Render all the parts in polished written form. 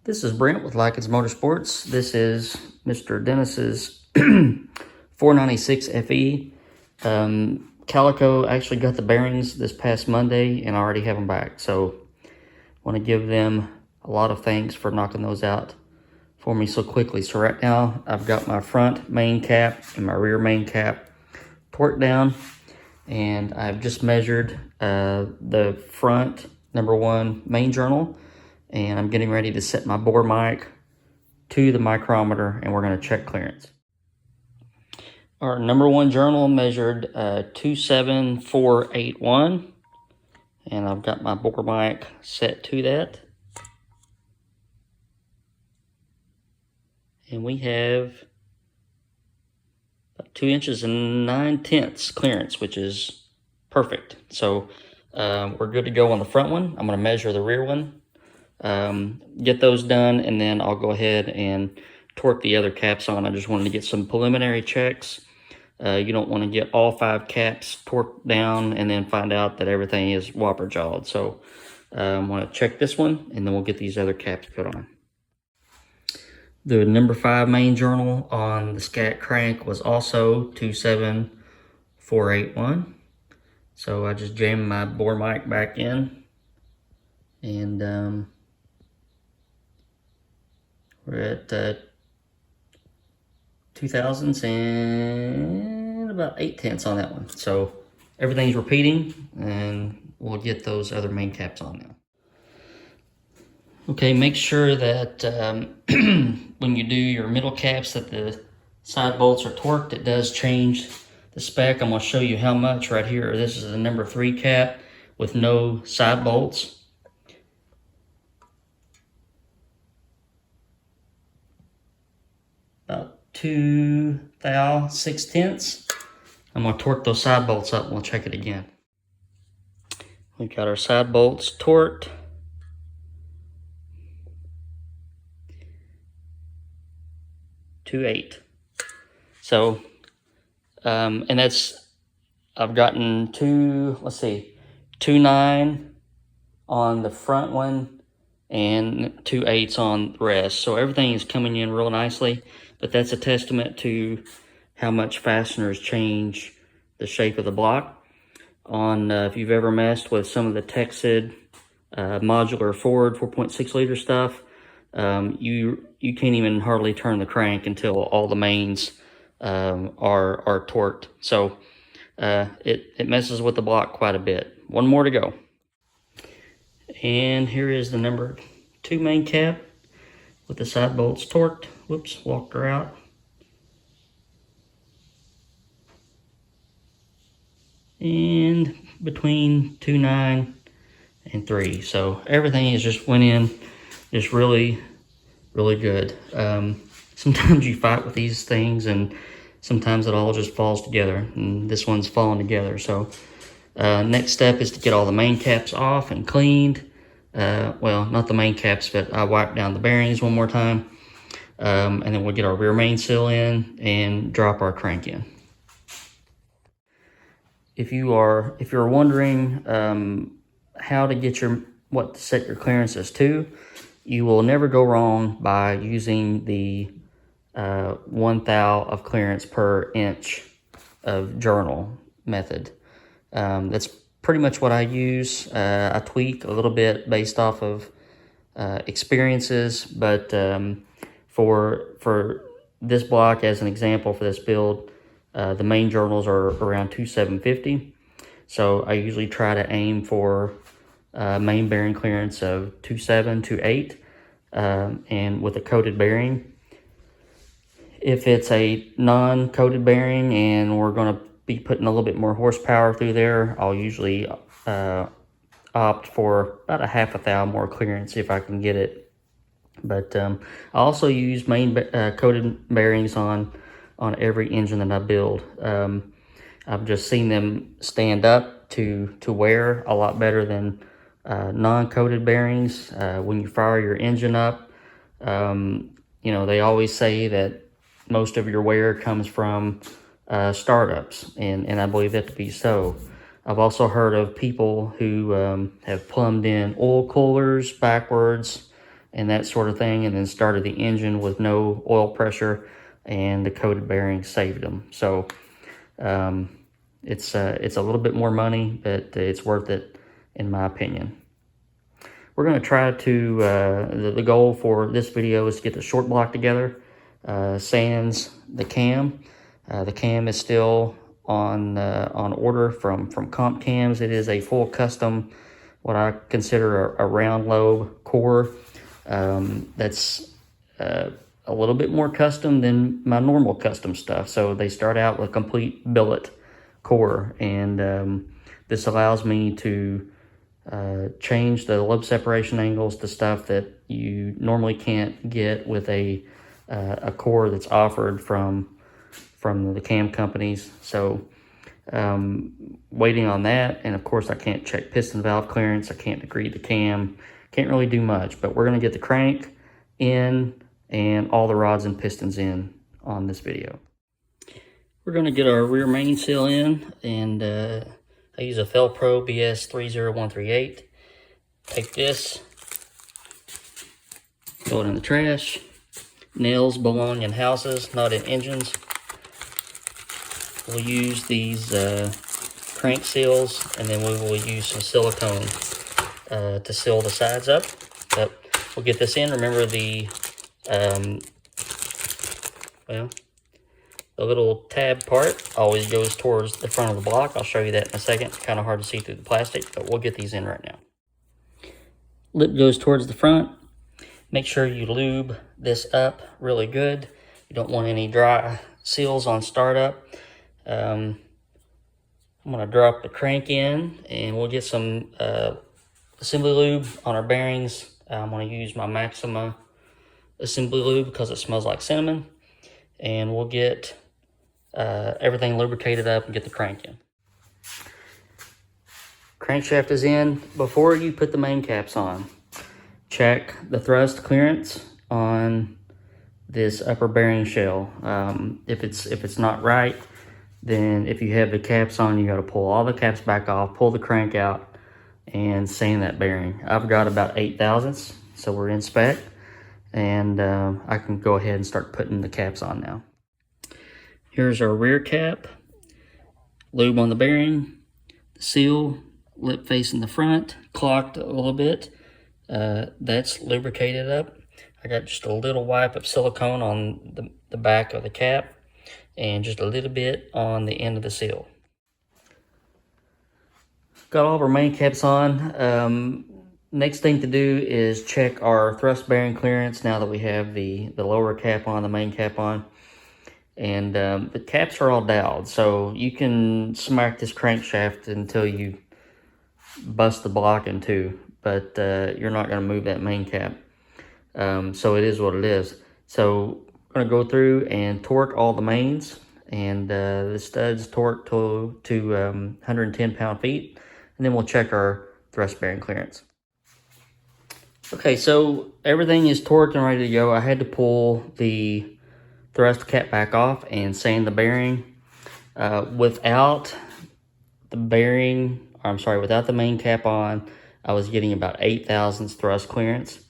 This is Brent with Lykins Motorsports. This is Mr. Dennis's 496 FE. Calico actually got the bearings this past Monday and I already have them back. So I want to give them a lot of thanks for knocking those out for me so quickly. So right now I've got my front main cap and my rear main cap torqued down, and I've just measured the front #1 main journal, and I'm getting ready to set my bore mic to the micrometer and we're going to check clearance. Our #1 journal measured 27481, and I've got my bore mic set to that. And we have about 2 inches and 9/10 clearance, which is perfect. So we're good to go on the front one. I'm going to measure the rear one, get those done, and then I'll go ahead and torque the other caps on. I just wanted to get some preliminary checks. You don't want to get all 5 caps torqued down and then find out that everything is whopper jawed. So I want to check this one, and then we'll get these other caps put on. The #5 main journal on the scat crank was also 27481. So I just jammed my bore mic back in, and we're at 2000s and about 8/10 on that one. So everything's repeating, and we'll get those other main caps on now. Okay, make sure that when you do your middle caps that the side bolts are torqued. It does change the spec. I'm going to show you how much right here. This is the #3 cap with no side bolts. About 2 thou 6/10. I'm going to torque those side bolts up and we'll check it again. We've got our side bolts torqued. .28. So, and that's, I've gotten 2.9 on the front one and 2.8 on the rest. So everything is coming in real nicely, but that's a testament to how much fasteners change the shape of the block. If you've ever messed with some of the Texid modular Ford 4.6 liter stuff, you can't even hardly turn the crank until all the mains are torqued. So it messes with the block quite a bit. One more to go. And here is the #2 main cap with the side bolts torqued. Whoops, walked her out. And between 2.9 and 3. So everything is just went in just really good. Sometimes you fight with these things and sometimes it all just falls together, and this one's falling together. So next step is to get all the main caps off and cleaned. Well, not the main caps, but I wiped down the bearings one more time, and then we'll get our rear main seal in and drop our crank in. If you're wondering how to get what to set your clearances to, you will never go wrong by using the 1 thou of clearance per inch of journal method. That's pretty much what I use. I tweak a little bit based off of experiences, but for this block, as an example for this build, the main journals are around 2.750. So I usually try to aim for main bearing clearance of 2.7, 2.8, and with a coated bearing. If it's a non-coated bearing and we're going to be putting a little bit more horsepower through there, I'll usually opt for about a 1/2 thou more clearance if I can get it. But I also use main coated bearings on every engine that I build. I've just seen them stand up to wear a lot better than non-coated bearings. When you fire your engine up, they always say that most of your wear comes from startups, and I believe that to be so. I've also heard of people who have plumbed in oil coolers backwards, and that sort of thing, and then started the engine with no oil pressure, and the coated bearings saved them. So it's a little bit more money, but it's worth it in my opinion. We're going to try to, the goal for this video is to get the short block together, sans the cam. The cam is still on order from Comp Cams. It is a full custom, what I consider a round lobe core. That's a little bit more custom than my normal custom stuff. So they start out with a complete billet core, and this allows me to change the lobe separation angles to stuff that you normally can't get with a core that's offered from the cam companies. So waiting on that, and of course I can't check piston valve clearance, I can't degree the cam, can't really do much, but we're going to get the crank in and all the rods and pistons in on this video. We're going to get our rear main seal in, and I use a Felpro BS 30138. Take this, throw it in the trash. Nails belong in houses, not in engines. We'll use these crank seals, and then we will use some silicone to seal the sides up. But we'll get this in. Remember the the little tab part always goes towards the front of the block. I'll show you that in a second. It's kind of hard to see through the plastic, but we'll get these in right now. Lip goes towards the front. Make sure you lube this up really good. You don't want any dry seals on startup. I'm going to drop the crank in, and we'll get some assembly lube on our bearings. I'm going to use my Maxima assembly lube because it smells like cinnamon. And we'll get everything lubricated up and get the crank in. Crankshaft is in. Before you put the main caps on, check the thrust clearance on this upper bearing shell. If it's not right, then if you have the caps on, you got to pull all the caps back off, pull the crank out, and sand that bearing. I've got about 8 thousandths, so we're in spec, and I can go ahead and start putting the caps on now. Here's our rear cap, lube on the bearing, seal, lip facing the front, clocked a little bit. That's lubricated up. I got just a little wipe of silicone on the back of the cap, and just a little bit on the end of the seal. Got all of our main caps on. Next thing to do is check our thrust bearing clearance now that we have the lower cap on, the main cap on. And the caps are all doweled, so you can smack this crankshaft until you bust the block in two, but you're not going to move that main cap. So it is what it is. So I'm going to go through and torque all the mains, and the studs torque to 110 pound-feet, and then we'll check our thrust bearing clearance. Okay, so everything is torqued and ready to go. I had to pull the thrust cap back off and sand the bearing. Without the main cap on, I was getting about 8 thousandths thrust clearance.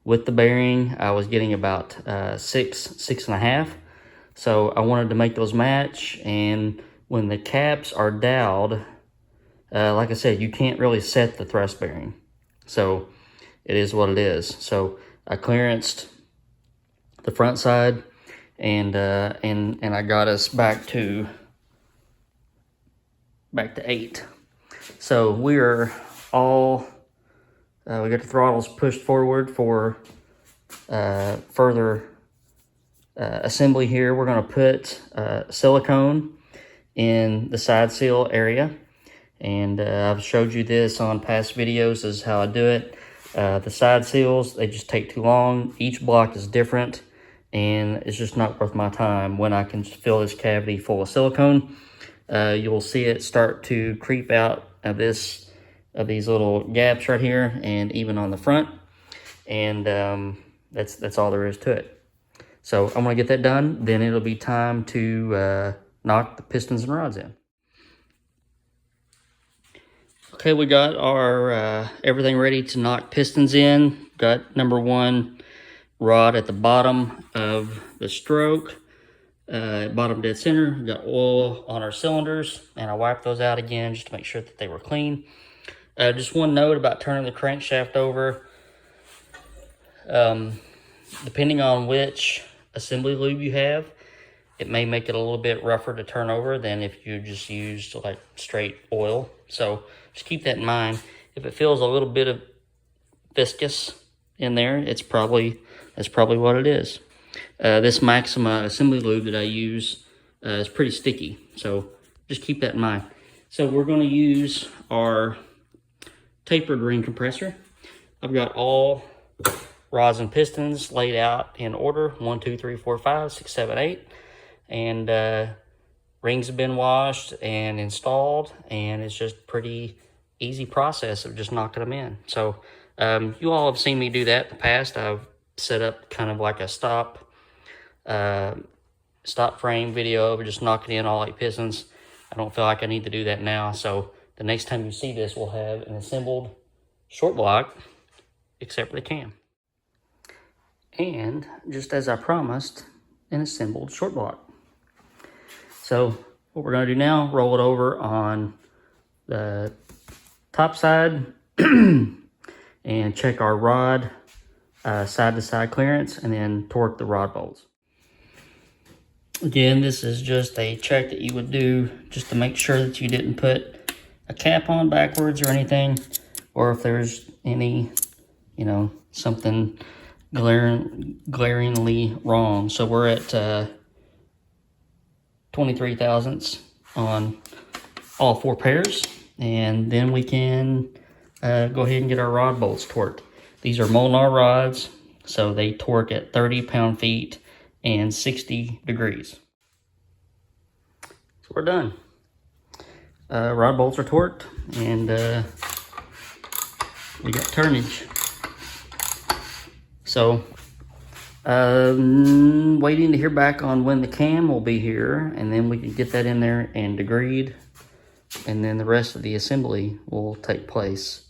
With the bearing, I was getting about 6.5. So I wanted to make those match, and when the caps are doweled, like I said, you can't really set the thrust bearing. So it is what it is. So I clearanced the front side, and I got us back to 8. So we are all we got the throttles pushed forward for further assembly here. We're going to put silicone in the side seal area, and I've showed you this on past videos is how I do it. The side seals, they just take too long. Each block is different, and it's just not worth my time. When I can fill this cavity full of silicone, you'll see it start to creep out of these little gaps right here, and even on the front, and that's all there is to it. So I'm gonna get that done, then it'll be time to knock the pistons and rods in. Okay, we got our everything ready to knock pistons in. Got number 1 rod at the bottom of the stroke, bottom dead center. Got oil on our cylinders, and I wiped those out again just to make sure that they were clean. Just one note about turning the crankshaft over. Depending on which assembly lube you have, it may make it a little bit rougher to turn over than if you just used like straight oil. So just keep that in mind. If it feels a little bit of viscous in there, that's probably what it is. This Maxima assembly lube that I use is pretty sticky, so just keep that in mind. So we're going to use our tapered ring compressor. I've got all rods and pistons laid out in order: 1, 2, 3, 4, 5, 6, 7, 8. And rings have been washed and installed, and it's just pretty easy process of just knocking them in. So you all have seen me do that in the past. I've set up kind of like a stop frame video of just knocking in all 8 pistons. I don't feel like I need to do that now, so the next time you see this, we'll have an assembled short block except for the cam, and just as I promised, an assembled short block. So what we're going to do now, roll it over on the top side and check our rod side-to-side clearance, and then torque the rod bolts. Again, this is just a check that you would do just to make sure that you didn't put a cap on backwards or anything, or if there's any, something glaringly wrong. So we're at 23 thousandths on all 4 pairs, and then we can go ahead and get our rod bolts torqued. These are Molnar rods, so they torque at 30 pound-feet and 60 degrees. So we're done. Rod bolts are torqued, and we got turnage. So waiting to hear back on when the cam will be here, and then we can get that in there and degreed, and then the rest of the assembly will take place.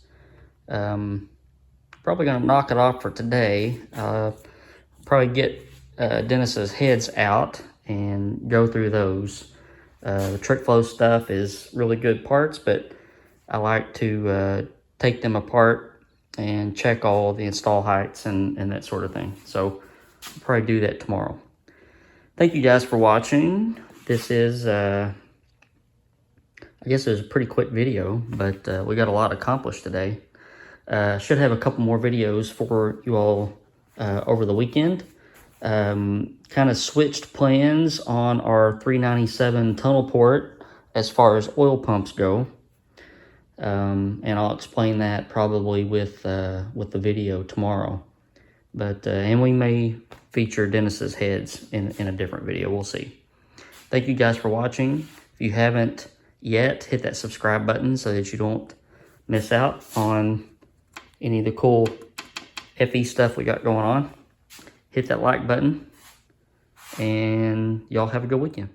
Probably gonna knock it off for today. Probably get Dennis's heads out and go through those. The trick flow stuff is really good parts, but I like to take them apart and check all the install heights and that sort of thing. So I'll probably do that tomorrow. Thank you guys for watching. This is, I guess it was a pretty quick video, but we got a lot accomplished today. Should have a couple more videos for you all over the weekend. Kind of switched plans on our 397 tunnel port as far as oil pumps go. And I'll explain that probably with the video tomorrow. But and we may feature Dennis's heads in a different video. We'll see. Thank you guys for watching. If you haven't yet, hit that subscribe button so that you don't miss out on any of the cool FE stuff we got going on. Hit that like button, and y'all have a good weekend.